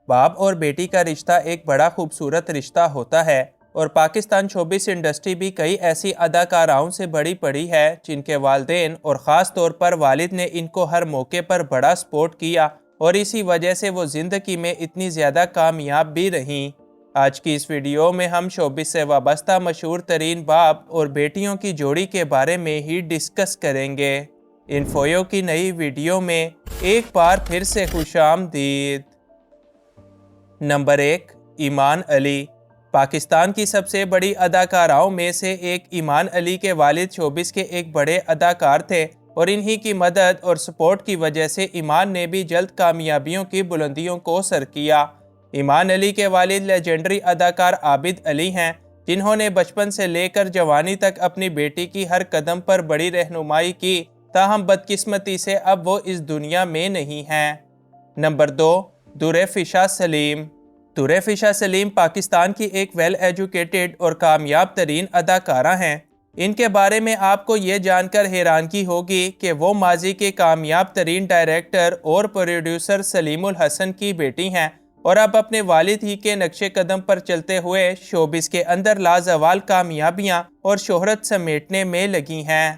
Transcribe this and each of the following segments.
باپ اور بیٹی کا رشتہ ایک بڑا خوبصورت رشتہ ہوتا ہے اور پاکستان شوبز انڈسٹری بھی کئی ایسی اداکاراؤں سے بڑی پڑی ہے جن کے والدین اور خاص طور پر والد نے ان کو ہر موقع پر بڑا سپورٹ کیا اور اسی وجہ سے وہ زندگی میں اتنی زیادہ کامیاب بھی رہیں۔ آج کی اس ویڈیو میں ہم شوبز سے وابستہ مشہور ترین باپ اور بیٹیوں کی جوڑی کے بارے میں ہی ڈسکس کریں گے۔ انفویو کی نئی ویڈیو میں ایک بار پھر سے خوش آمدید۔ نمبر 1، ایمان علی۔ پاکستان کی سب سے بڑی اداکاراؤں میں سے ایک ایمان علی کے والد شوبز کے ایک بڑے اداکار تھے اور انہی کی مدد اور سپورٹ کی وجہ سے ایمان نے بھی جلد کامیابیوں کی بلندیوں کو سر کیا۔ ایمان علی کے والد لیجنڈری اداکار عابد علی ہیں جنہوں نے بچپن سے لے کر جوانی تک اپنی بیٹی کی ہر قدم پر بڑی رہنمائی کی، تاہم بدقسمتی سے اب وہ اس دنیا میں نہیں ہیں۔ نمبر 2، درِ فشاں سلیم۔ درِ فشاں سلیم پاکستان کی ایک ویل ایجوکیٹڈ اور کامیاب ترین اداکارہ ہیں۔ ان کے بارے میں آپ کو یہ جان کر حیرانگی ہوگی کہ وہ ماضی کے کامیاب ترین ڈائریکٹر اور پروڈیوسر سلیم الحسن کی بیٹی ہیں اور اب اپنے والد ہی کے نقش قدم پر چلتے ہوئے شوبز کے اندر لازوال کامیابیاں اور شہرت سمیٹنے میں لگی ہیں۔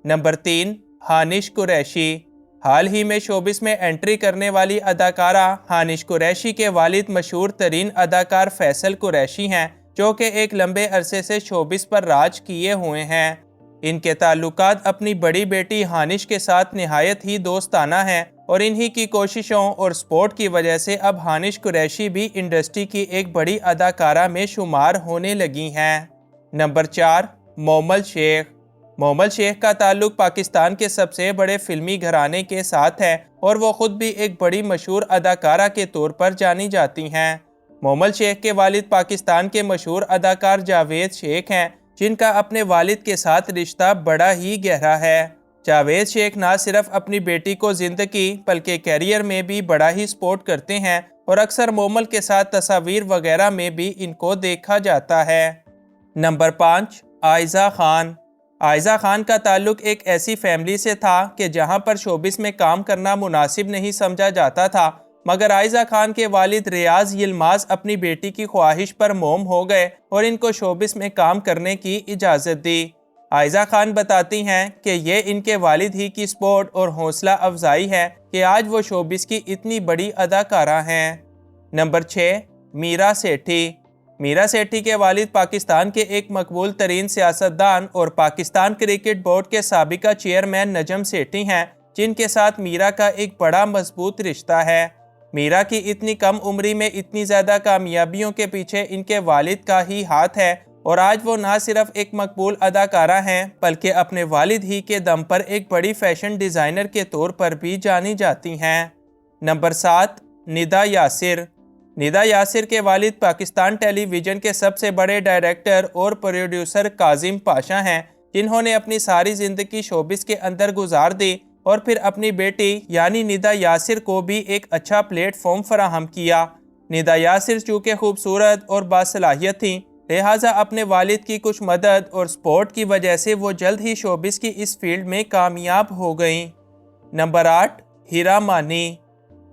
نمبر 3، ہانش قریشی۔ حال ہی میں شوبز میں انٹری کرنے والی اداکارہ ہانش قریشی کے والد مشہور ترین اداکار فیصل قریشی ہیں جو کہ ایک لمبے عرصے سے شوبز پر راج کیے ہوئے ہیں۔ ان کے تعلقات اپنی بڑی بیٹی ہانش کے ساتھ نہایت ہی دوستانہ ہیں اور انہی کی کوششوں اور سپورٹ کی وجہ سے اب ہانش قریشی بھی انڈسٹری کی ایک بڑی اداکارہ میں شمار ہونے لگی ہیں۔ نمبر 4، مومل شیخ۔ مومل شیخ کا تعلق پاکستان کے سب سے بڑے فلمی گھرانے کے ساتھ ہے اور وہ خود بھی ایک بڑی مشہور اداکارہ کے طور پر جانی جاتی ہیں۔ مومل شیخ کے والد پاکستان کے مشہور اداکار جاوید شیخ ہیں جن کا اپنے والد کے ساتھ رشتہ بڑا ہی گہرا ہے۔ جاوید شیخ نہ صرف اپنی بیٹی کو زندگی بلکہ کیریئر میں بھی بڑا ہی سپورٹ کرتے ہیں اور اکثر مومل کے ساتھ تصاویر وغیرہ میں بھی ان کو دیکھا جاتا ہے۔ نمبر 5، عائزہ خان۔ عائزہ خان کا تعلق ایک ایسی فیملی سے تھا کہ جہاں پر شوبز میں کام کرنا مناسب نہیں سمجھا جاتا تھا، مگر عائزہ خان کے والد ریاض یلماز اپنی بیٹی کی خواہش پر موم ہو گئے اور ان کو شوبز میں کام کرنے کی اجازت دی۔ عائزہ خان بتاتی ہیں کہ یہ ان کے والد ہی کی سپورٹ اور حوصلہ افزائی ہے کہ آج وہ شوبز کی اتنی بڑی اداکارہ ہیں۔ نمبر 6، میرا سیٹھی۔ میرا سیٹھی کے والد پاکستان کے ایک مقبول ترین سیاستدان اور پاکستان کرکٹ بورڈ کے سابقہ چیئرمین نجم سیٹھی ہیں جن کے ساتھ میرا کا ایک بڑا مضبوط رشتہ ہے۔ میرا کی اتنی کم عمری میں اتنی زیادہ کامیابیوں کے پیچھے ان کے والد کا ہی ہاتھ ہے اور آج وہ نہ صرف ایک مقبول اداکارہ ہیں بلکہ اپنے والد ہی کے دم پر ایک بڑی فیشن ڈیزائنر کے طور پر بھی جانی جاتی ہیں۔ نمبر 7، ندا یاسر۔ ندا یاسر کے والد پاکستان ٹیلی ویژن کے سب سے بڑے ڈائریکٹر اور پروڈیوسر کاظم پاشا ہیں جنہوں نے اپنی ساری زندگی شوبز کے اندر گزار دی اور پھر اپنی بیٹی یعنی ندا یاسر کو بھی ایک اچھا پلیٹ فارم فراہم کیا۔ ندا یاسر چونکہ خوبصورت اور باصلاحیت تھیں، لہٰذا اپنے والد کی کچھ مدد اور سپورٹ کی وجہ سے وہ جلد ہی شوبز کی اس فیلڈ میں کامیاب ہو گئیں۔ نمبر 8، ہیرا مانی۔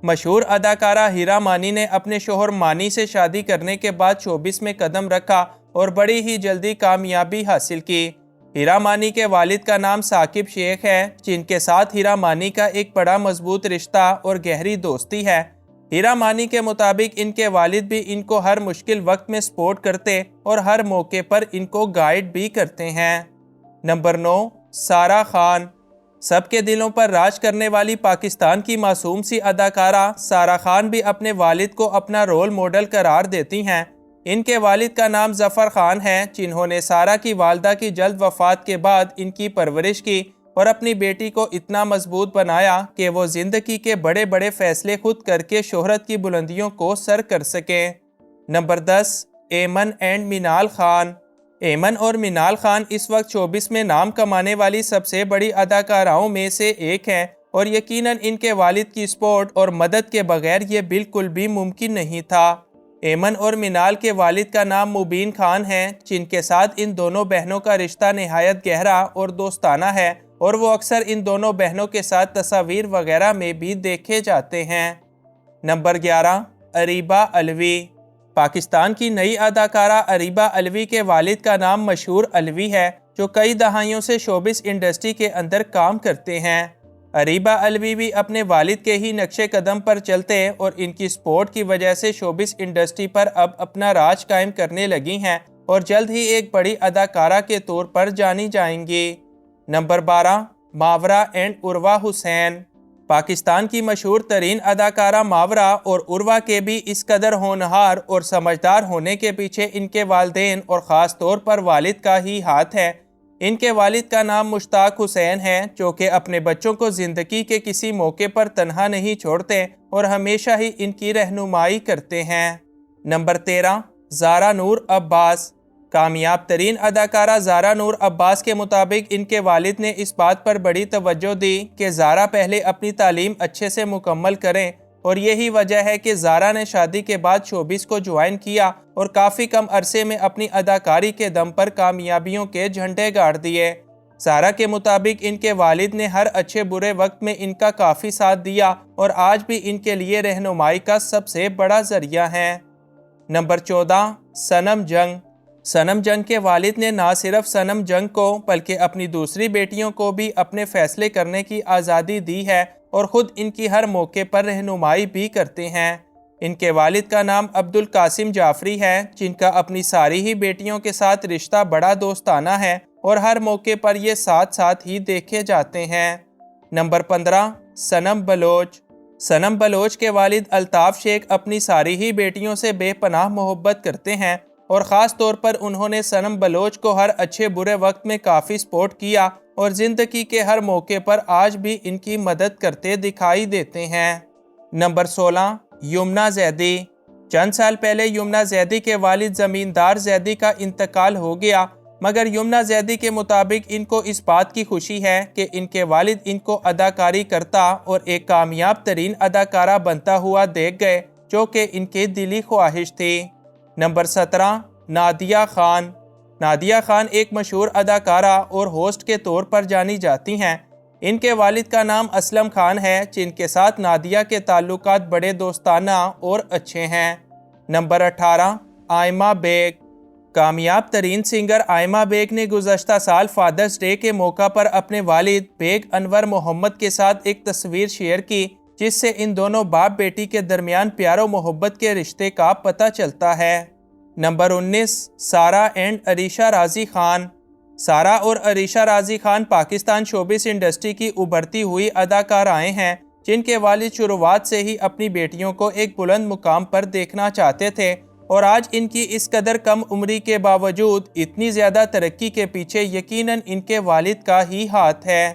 مشہور اداکارہ ہیرا مانی نے اپنے شوہر مانی سے شادی کرنے کے بعد شوبز میں قدم رکھا اور بڑی ہی جلدی کامیابی حاصل کی۔ ہیرا مانی کے والد کا نام ثاقب شیخ ہے جن کے ساتھ ہیرا مانی کا ایک بڑا مضبوط رشتہ اور گہری دوستی ہے۔ ہیرا مانی کے مطابق ان کے والد بھی ان کو ہر مشکل وقت میں سپورٹ کرتے اور ہر موقع پر ان کو گائیڈ بھی کرتے ہیں۔ نمبر 9، سارہ خان۔ سب کے دلوں پر راج کرنے والی پاکستان کی معصوم سی اداکارہ سارہ خان بھی اپنے والد کو اپنا رول ماڈل قرار دیتی ہیں۔ ان کے والد کا نام ظفر خان ہے جنہوں نے سارہ کی والدہ کی جلد وفات کے بعد ان کی پرورش کی اور اپنی بیٹی کو اتنا مضبوط بنایا کہ وہ زندگی کے بڑے بڑے فیصلے خود کر کے شہرت کی بلندیوں کو سر کر سکیں۔ نمبر 10، ایمن اینڈ منال خان۔ ایمن اور منال خان اس وقت شوبز میں نام کمانے والی سب سے بڑی اداکاراؤں میں سے ایک ہیں اور یقیناً ان کے والد کی سپورٹ اور مدد کے بغیر یہ بالکل بھی ممکن نہیں تھا۔ ایمن اور منال کے والد کا نام مبین خان ہے جن کے ساتھ ان دونوں بہنوں کا رشتہ نہایت گہرا اور دوستانہ ہے اور وہ اکثر ان دونوں بہنوں کے ساتھ تصاویر وغیرہ میں بھی دیکھے جاتے ہیں۔ نمبر 11، اریبہ علوی۔ پاکستان کی نئی اداکارہ اریبہ علوی کے والد کا نام مشہور علوی ہے، جو کئی دہائیوں سے شوبز انڈسٹری کے اندر کام کرتے ہیں۔ اریبہ علوی بھی اپنے والد کے ہی نقش قدم پر چلتے اور ان کی سپورٹ کی وجہ سے شوبز انڈسٹری پر اب اپنا راج قائم کرنے لگی ہیں اور جلد ہی ایک بڑی اداکارہ کے طور پر جانی جائیں گی۔ نمبر 12، ماورا اینڈ عروہ حسین۔ پاکستان کی مشہور ترین اداکارہ ماورا اور عروہ کے بھی اس قدر ہونہار اور سمجھدار ہونے کے پیچھے ان کے والدین اور خاص طور پر والد کا ہی ہاتھ ہے۔ ان کے والد کا نام مشتاق حسین ہے، جو کہ اپنے بچوں کو زندگی کے کسی موقع پر تنہا نہیں چھوڑتے اور ہمیشہ ہی ان کی رہنمائی کرتے ہیں۔ نمبر 13، زارا نور عباس۔ کامیاب ترین اداکارہ زارا نور عباس کے مطابق ان کے والد نے اس بات پر بڑی توجہ دی کہ زارا پہلے اپنی تعلیم اچھے سے مکمل کریں، اور یہی وجہ ہے کہ زارا نے شادی کے بعد شوبز کو جوائن کیا اور کافی کم عرصے میں اپنی اداکاری کے دم پر کامیابیوں کے جھنڈے گاڑ دیے۔ زارا کے مطابق ان کے والد نے ہر اچھے برے وقت میں ان کا کافی ساتھ دیا اور آج بھی ان کے لیے رہنمائی کا سب سے بڑا ذریعہ ہیں۔ نمبر 14، صنم جنگ۔ صنم جنگ کے والد نے نہ صرف صنم جنگ کو بلکہ اپنی دوسری بیٹیوں کو بھی اپنے فیصلے کرنے کی آزادی دی ہے اور خود ان کی ہر موقع پر رہنمائی بھی کرتے ہیں۔ ان کے والد کا نام عبدالقاسم جعفری ہے، جن کا اپنی ساری ہی بیٹیوں کے ساتھ رشتہ بڑا دوستانہ ہے اور ہر موقع پر یہ ساتھ ساتھ ہی دیکھے جاتے ہیں۔ نمبر 15، صنم بلوچ۔ صنم بلوچ کے والد الطاف شیخ اپنی ساری ہی بیٹیوں سے بے پناہ محبت کرتے ہیں اور خاص طور پر انہوں نے صنم بلوچ کو ہر اچھے برے وقت میں کافی سپورٹ کیا اور زندگی کے ہر موقع پر آج بھی ان کی مدد کرتے دکھائی دیتے ہیں۔ نمبر 16، یمنا زیدی۔ چند سال پہلے یمنا زیدی کے والد زمیندار زیدی کا انتقال ہو گیا، مگر یمنا زیدی کے مطابق ان کو اس بات کی خوشی ہے کہ ان کے والد ان کو اداکاری کرتا اور ایک کامیاب ترین اداکارہ بنتا ہوا دیکھ گئے، جو کہ ان کی دلی خواہش تھی۔ Number 17، Nadia Khan. Nadia Khan ایک مشہور اداکارہ اور ہوسٹ کے طور پر جانی جاتی ہیں۔ ان کے والد کا نام اسلم خان ہے، جن کے ساتھ نادیہ کے تعلقات بڑے دوستانہ اور اچھے ہیں۔ نمبر 18، آئمہ بیگ۔ کامیاب ترین سنگر آئمہ بیگ نے گزشتہ سال فادرز ڈے کے موقع پر اپنے والد بیگ انور محمد کے ساتھ ایک تصویر شیئر کی، جس سے ان دونوں باپ بیٹی کے درمیان پیار و محبت کے رشتے کا پتہ چلتا ہے۔ نمبر 19، سارا اینڈ عریشہ راضی خان۔ سارا اور عریشہ راضی خان پاکستان شوبز انڈسٹری کی ابھرتی ہوئی اداکارائیں ہیں، جن کے والد شروعات سے ہی اپنی بیٹیوں کو ایک بلند مقام پر دیکھنا چاہتے تھے، اور آج ان کی اس قدر کم عمری کے باوجود اتنی زیادہ ترقی کے پیچھے یقیناً ان کے والد کا ہی ہاتھ ہے۔